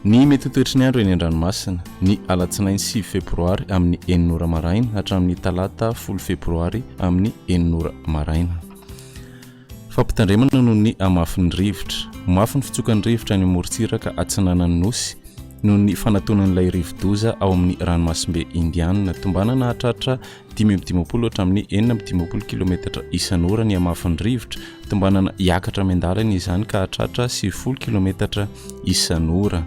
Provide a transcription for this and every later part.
Ny mety toetry ny andro eny an-dranomasina ny alatsinainy 6 febroary amin'ny 9 maraina hatramin'ny talata 10 febroary amin'ny 9 maraina. Fampitandremana noho ny amafin'ny rivotra. Mafy ny fitsokan'ny rivotra ny morontsiraka atsinanan'ny nosy noho ny fanatonan'ilay rivo-doza ao amin'ny ranomasimbe Indiana. Tombanana hatratra 5:30 hatramin'ny 4:30 km isan'ora ny amafin'ny rivotra. Tombanana hiakatra miandalana izany ka hatratra 70 km isan'ora.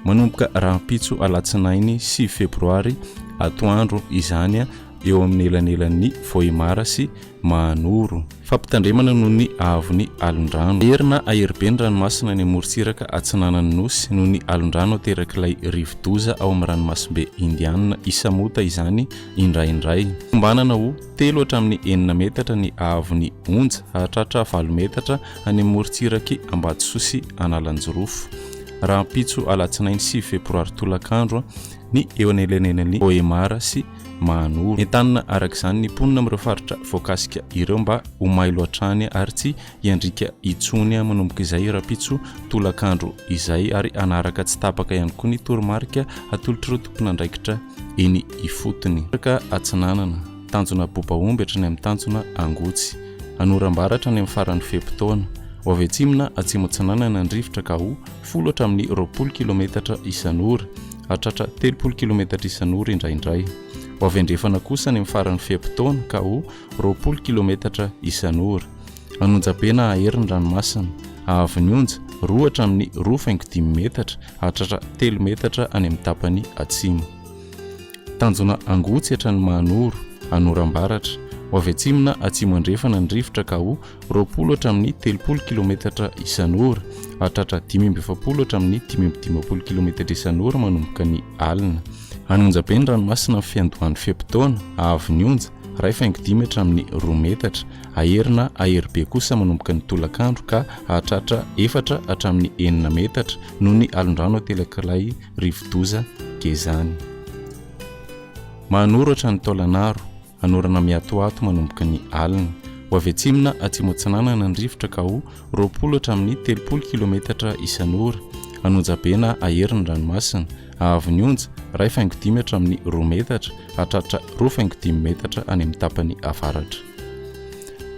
Manomboka rahampitso alatsinainy 6 febroary atoandro izany eo amin'ny elanelan'ny Vohimara sy Mahanoro. Fampitandremana noho ny avon'ny alondrano. Erina aherbe ny ranomasina ny morontsiraka atsinanan'ny nosy noho ny alondrano aterak'ilay rivo-doza ao amin'ny ranomasimbe Indiana. Isamota izany indraindray. Tombanana ho 3 hatramin'ny 9 metatra ny avon'ny onja, hatratra 4 metatra any morontsiraky Ambatsoa sy Analanjorofo. Rahampitso alatsinainy 6 febroary tolakandro ny eo anelanelan'ny Vohimara sy Mahanoro. Entanina arak'izany ny mponina amin'ireo faritra voakasika ireo mba ho mailo hatrany ary tsy hiandrika itsony manomboka izay rahampitso tolakandro izay ary anaraka tsy tapaka ihany koa ny toromarika atolotr'ireo tompon'andraikitra eny ifotony. Ka atsinanana tanjona bobaomby hatrany amin'ny tanjona angotsy, anorambaratra ny amin'ny faran'ny fepitaona. Ho avy atsimona atsimo atsinanana ny rivotra ka ho 10 hatramin'ny 20 km isan'ora, hatratra 30 km isan'ora indraindray. Ho avy andrefana kosa ny amin'ny faran'ny fepitaona ka ho 20 km isan'ora. Anonjabena aherin'ny ranomasina. Ahavon'ny onja 2 hatramin'ny 2,5 metatra, hatratra 3 metatra any amin'ny tapany atsimo. Tanjona angotsy hatrany Mahanoro, anorambaratra. Ho avy atsimona atsimo andrefana ny rivotra ka ho 20 hatramin'ny 30 km isan'ora, hatratra 5:20 hatramin'ny 5:30 km isan'ora manomboka ny alina. Anonjabe ny ranomasina amin'ny fiandohan'ny fepitaona. Ahavon'ny onja 2,5 hatramin'ny 2 metatra. Aherina aherbe kosa manomboka ny tolakandro ka hatratra 4 hatramin'ny 9 metatra noho ny alondrano aterak'ilay rivo-doza gezany. Mahanoro hatrany Taolanaro, anorana miatoato manomboka ny alina. Ho avy atsimona atsimo atsinanana ny rivotra ka ho 20 hatramin'ny 30 km isan'ora. Anonjabena aherin'ny ranomasina. Ahavon'ny onja 2,5 hatramin'ny 2 metatra, hatratra 2,5 metatra any amin'ny tapany avaratra.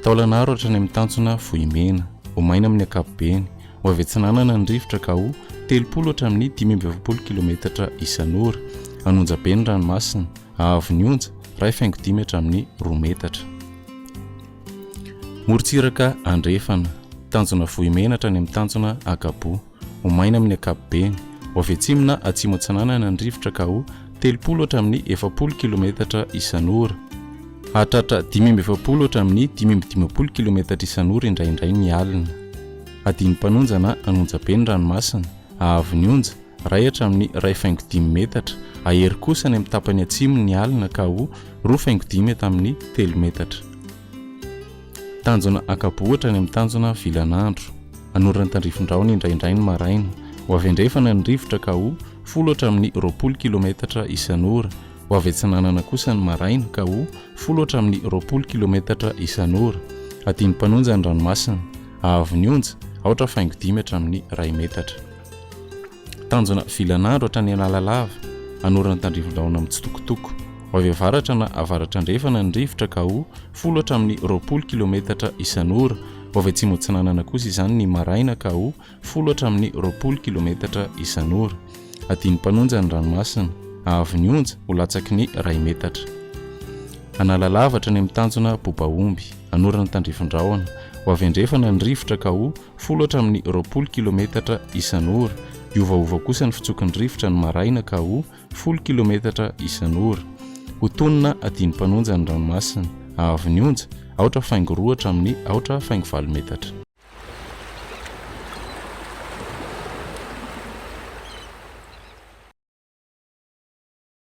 Taolanaro hatrany amin'ny tanjona Vohimena, ho maina amin'ny ankapobeny. Ho avy atsinanana ny rivotra ka ho 30 hatramin'ny 5:20 km isan'ora. Anonjabe ny ranomasina. Ahavon'ny onja 2,5 hatramin'ny 2 metatra. Morontsiraka andrefana. Tanjona Vohimena hatrany amin'ny tanjona Akabo, ho maina amin'ny ankapobeny. Ho avy atsimona atsimo atsinanana ny rivotra ka ho 30 hatramin'ny 20 km isan'ora, hatratra 5:20 hatramin'ny 5:30 km isan'ora indraindray ny alina. Adiny mpanonjana anonjabe ny ranomasina. Ahavon'ny onja 2 hatramin'ny 2,5 metatra. Ahery kosa ny amin'ny tapany atsimo ny alina ka ho 2,5 hatramin'ny 3 metatra. Tanjona Akabo hatrany amin'ny tanjona Vilanandro, anorana tandrifondraona indraindray ny maraina. Ho avy andrefana ny rivotra ka ho 10 hatramin'ny 20 km isan'ora. Ho avy atsinanana kosa ny maraina ka ho 10 hatramin'ny 20 km isan'ora. Adiny mpanonja ny ranomasina. Ahavon'ny onja 2,5 hatramin'ny 1 metatra. Tanjona Vilanandro hatrany Analalava, anorana tandrifondraona mitsitokotoko. Ho avy avaratra na avaratra andrefana ny rivotra ka ho 10 hatramin'ny 20 km isan'ora. Ho avy atsimo atsinanana kosa izany ny maraina ka ho 10 hatramin'ny 20 km isan'ora. Adiny mpanonja ny ranomasina. Ahavon'ny onja ho latsaky ny 1 metatra. Analalava hatrany amin'ny tanjona Bobaomby, anorana tandrifondraona. Ho avy andrefana ny rivotra ka ho 10 hatramin'ny 20 km isan'ora. Iovaova kosa ny fitsokan'ny rivotra ny maraina ka ho 10 km isan'ora. Ho tonina adiny mpanonja ny ranomasina. Ahavon'ny onja 2,2 hatramin'ny 2,4 metatra.